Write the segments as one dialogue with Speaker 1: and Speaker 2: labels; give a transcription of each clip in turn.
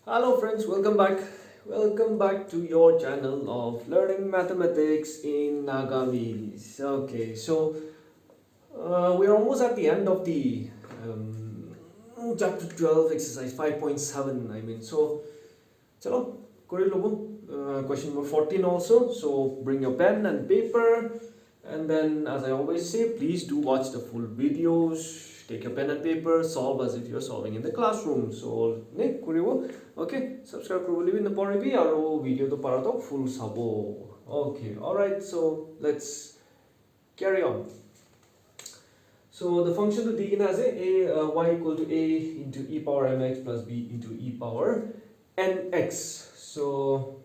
Speaker 1: Hello friends, welcome back. Welcome back to your channel of learning mathematics in nagamese. Okay, so we're almost at the end of the chapter 12 exercise 5.7. Chalo, kore lobo. Question number 14 also. So bring your pen and paper, and then as I always say, please do watch the full videos. Take your pen and paper, solve as if you're solving in the classroom. So, ne kuribo. Okay, subscribe probably in the poribi aro video to parato full sabo. Okay, alright, so let's carry on. So the function to dig in as y equal to a into e power mx plus b into e power nx. So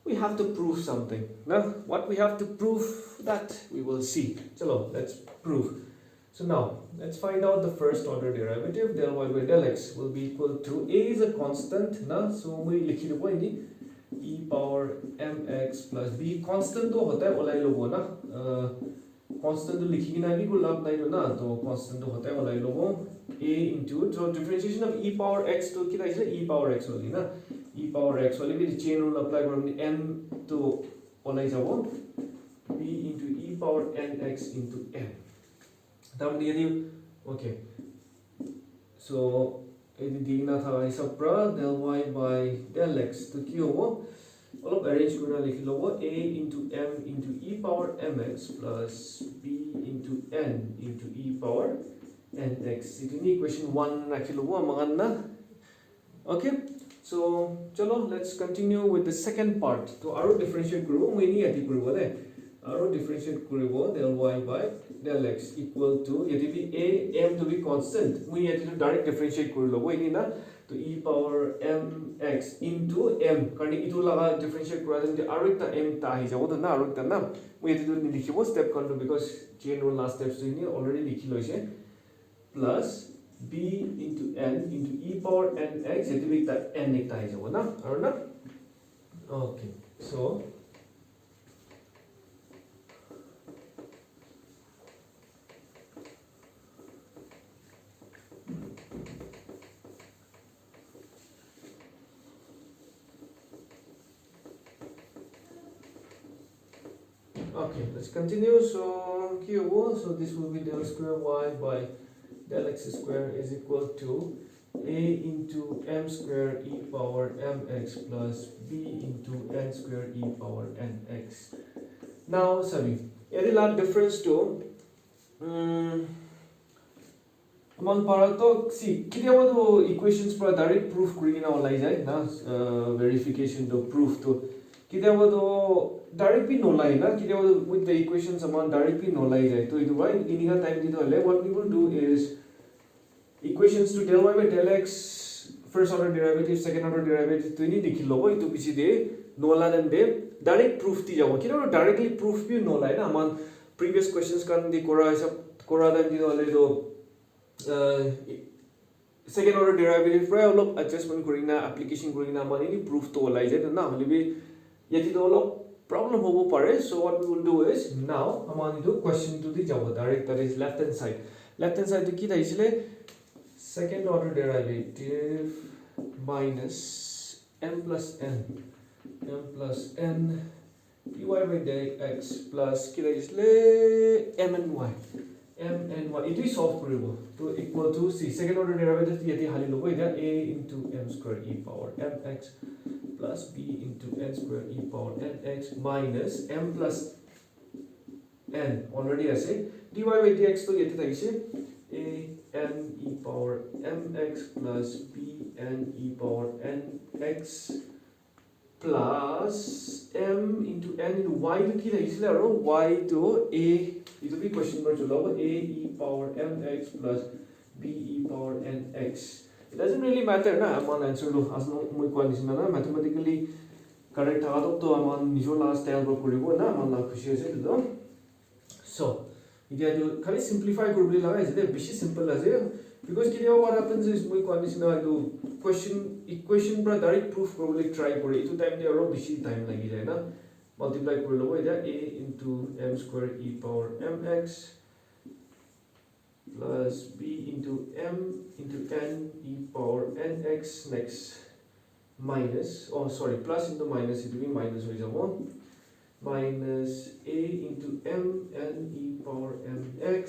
Speaker 1: we have to prove something. Now, what we have to prove, that we will see. Chalo, let's prove. So now, let's find out the first order derivative. Del y by del x will be equal to a is a constant, na? So we likhi debo ini e power mx plus b. Constant to hota hai olai lobo na. Constant to likhi kina bhi koi labh nahi ho na. To constant to hota hai olai lobo a into, so differentiation of e power x to kita is e power x holi na. E power x holi bhi chain rule apply karamni n to olai jabo b into e power nx into n. Okay, so digna tha isa pra del y by del x to ki hobo all of arrange korna likh lobo a into m into e power mx plus b into n into e power nx. It is equation 1 rakhi lobo amangan na. Okay, so chalo, let's continue with the second part. To aro differentiate koribo moi ni ati koribo de aro differentiate koribo del y by del x equal to yeti a m to be constant. We yeti to direct differentiate kori lobo ini na to e power mx into m karni itu laga differentiate kora jante aro ekta m ta hi jabo na aro ekta na we yeti to likhibo step control because chain rule last steps to ini already likhi loise plus b into n into e power nx yeti ekta n ekta hi jabo na aro na. Okay, so okay, let's continue. So this will be del square y by del x square is equal to a into m square e power mx plus b into n square e power nx. Now, sorry, yadi la difference to among parato see kityaba to equations para direct proof kuri na olai jai na verification to proof to kityaba to directly no lie na kityaba with the equations among directly no lie jai to idu why iniga time dito hole what we will do is equations to del y by del x first order derivative second order derivative to ini likhi lobo itu pichi de no la then de direct proof ti jabo kityaba directly proof bi no lie na among previous questions kan di kora time dito hole do second order derivative pra olop adjustment korina application korina mani ni proof to olai jai na hole bi yeti to olop problem hobo pare. So what we will do is now amani to question to the jabo direct, that is left hand side to ki daisile second order derivative minus m plus n dy by dx plus ki daisile m and y it is solve koribo to equal to see second order derivative yeti hali lobo ida a into m square e power mx plus b into n square e power nx minus m plus n already I say dy by dx to yeti thaise a n e power mx plus b n e power nx plus m into n into y to ki thaisile aro y to a it will be question number 2 a e power mx plus b e power nx. It doesn't really matter na amon answer lo as no moi condition na mathematically correct ha to amon nijo last style ro koribo na amon la khushi ase to. So idia do khali simplify koribole laga is there bishi simple ase because kidia what happens is moi condition na do equation pra direct proof koribole try kori itu time de aro bishi time lagi jai na multiply kori lobo ida a into m square e power mx plus b into m into n e power nx next minus, oh sorry, plus into minus, it will be minus হৈ যাব minus a into m n e power mx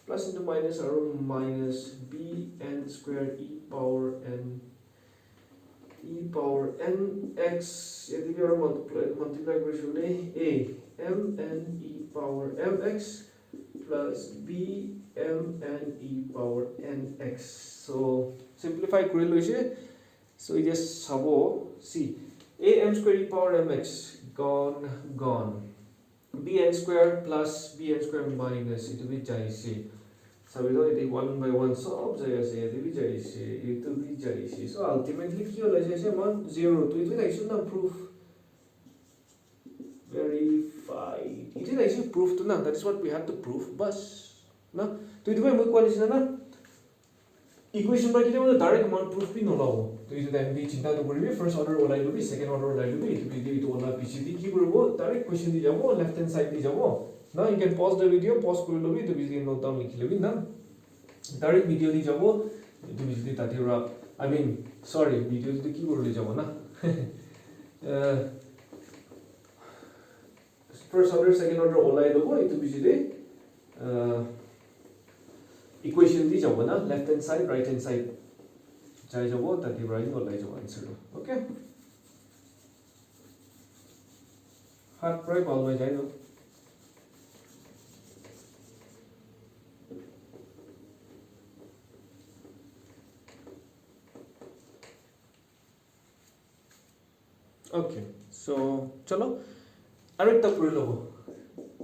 Speaker 1: plus into minus আৰু minus b n square e power nx यदि भी और multiply কৰিছো নে a m n e power mx plus b m n e power nx so simplify কৰি লৈছে so it is sabo see a m square e power mx gone bn square plus bn square minus it will be jaise sabi do it 1 by 1 सब जगह से it will be jaise so ultimately ki hola jaise man 0 to it will actually not proof verified it is actually proof to na that is what we have to prove bus na to it will moi condition na equation by kile direct amount proof भी नलाओ तो इस time भी चिंता तो करिबे first order ओलाई लबी second order ओलाई लबी इट ओला पीसीडी की करबो डायरेक्ट क्वेश्चन दि जाबो लेफ्ट हैंड साइड दि जाबो ना you can pause the video pause कर लबी तो बिजली नोट डाउन लिख लबी ना डायरेक्ट वीडियो दि जाबो तो बिजली ताति रा आई मीन सॉरी वीडियो दि की करले जाबो ना फर्स्ट ऑर्डर सेकंड ऑर्डर ओलाई लबो इतो बिजली equation di jabo na left hand side right hand side jai jabo tati right or lai jabo answer okay hat pray ball mai jai no okay so chalo aru ekta puri lobo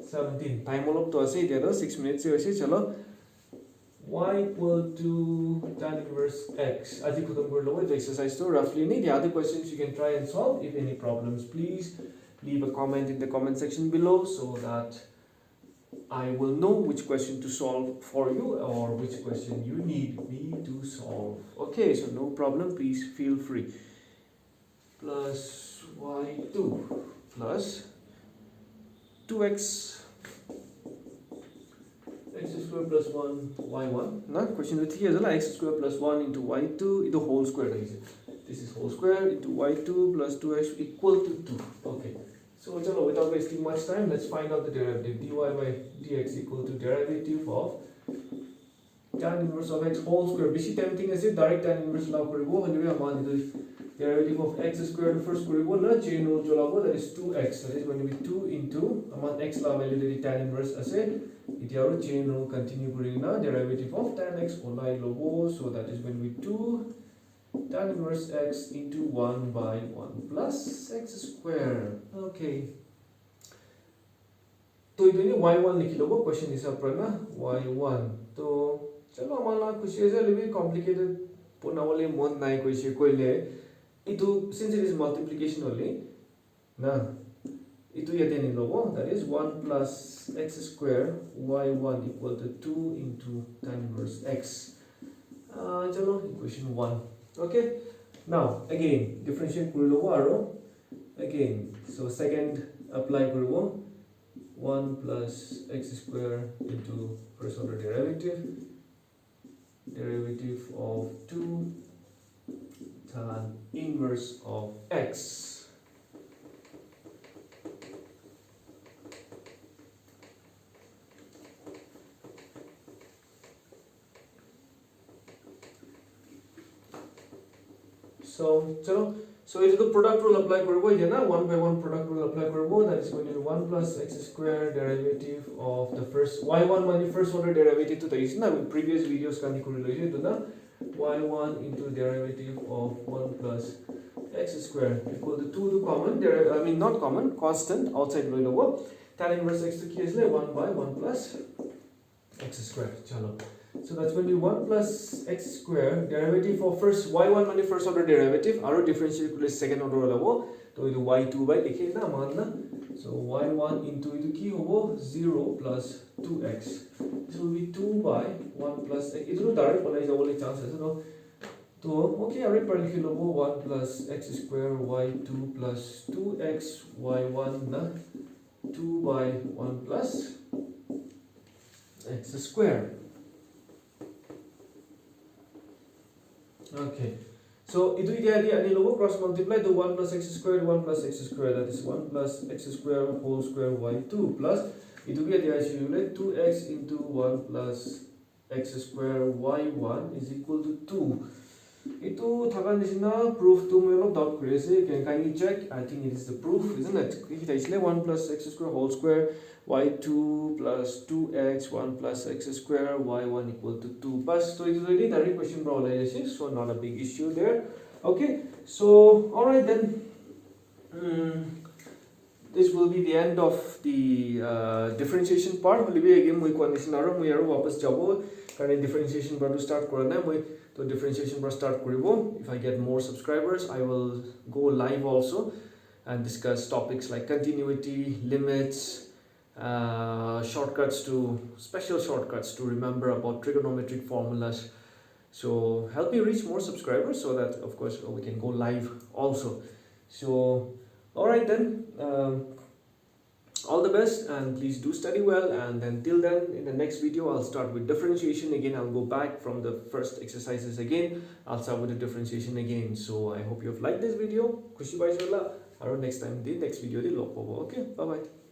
Speaker 1: 17 time olop to ase dia 6 minutes hoise chalo y equal to tan inverse x as you could have the exercise so roughly the other questions you can try and solve if any problems please leave a comment in the comment section below so that I will know which question to solve for you or which question you need me to solve okay so no problem please feel free plus y2 plus 2x x square plus 1 y1 na question with here is x square plus 1 into y2 into whole square this is whole square into y2 plus 2x equal to 2 okay so chalo without wasting much time let's find out the derivative dy by dx equal to derivative of tan inverse of x whole square beshi tempting ase direct tan inverse law koribo holibe aman derivative of x square first koribo na chain rule cholabo that is 2x that is going to be 2 into aman x law value tan inverse ase iti aru chain rule continue korina derivative of tan x olai lobo so that is going to be 2 tan inverse x into 1 by 1 plus x square okay to ideni y1 likhi lobo question is up na y1 to chalo amala kushi ase libi complicated ponawale mon nai koise koile itu since it is multiplication only na itu yate ni lobo that is 1 plus x square y1 equal to 2 into tan inverse x chalo equation 1 okay now again differentiate kori lobo aro again so second apply koribo 1 plus x square into first order derivative of 2 tan inverse of x so chalo so it is the product rule apply koribo jena 1 by 1 product rule apply koribo that is going to be 1 plus x square derivative of the first y1 mani first order derivative to the is na previous videos kani kori loise to na y1 into derivative of 1 plus x square equal to 2 to common I mean not common constant outside loi lobo tan inverse x to ki asle 1 by 1 plus x square chalo so that's going to be 1 plus x square derivative of first y1 mani first order derivative aru differentiate kule second order labo to idu y2 by likhe na manna so y1 into idu ki hobo 0 plus 2x this will be 2 by 1 plus x idu direct bolai jabole chance ase no to okay aru par likhe lobo 1 plus x square y2 plus 2x y1 na 2 by 1 plus x square okay So it will get any lower cross multiply to 1 plus x squared 1 plus x squared, that is 1 plus x squared whole square y2 plus it will get the 2x into 1 plus x square y1 is equal to 2. Itu thagan proof to me dot crazy. Can kindly check? I think it is the proof, isn't it? It is 1 plus x square whole square y2 plus 2x 1 plus x square y1 equal to 2. Plus, so it is already direct question analysis, so not a big issue there. Okay, so alright then. This will be the end of the differentiation part. Again, we condition our we are wapas jabo. Current differentiation part to start korana. To differentiation part start koribo. If I get more subscribers, I will go live also and discuss topics like continuity, limits, special shortcuts to remember about trigonometric formulas. So help me reach more subscribers so that of course we can go live also. So alright then, all the best and please do study well, and then till then in the next video I'll start with differentiation again. I'll go back from the first exercises again. I'll start with the differentiation again. So I hope you have liked this video. Kushi bhai chola. Next time the next video okay, bye bye.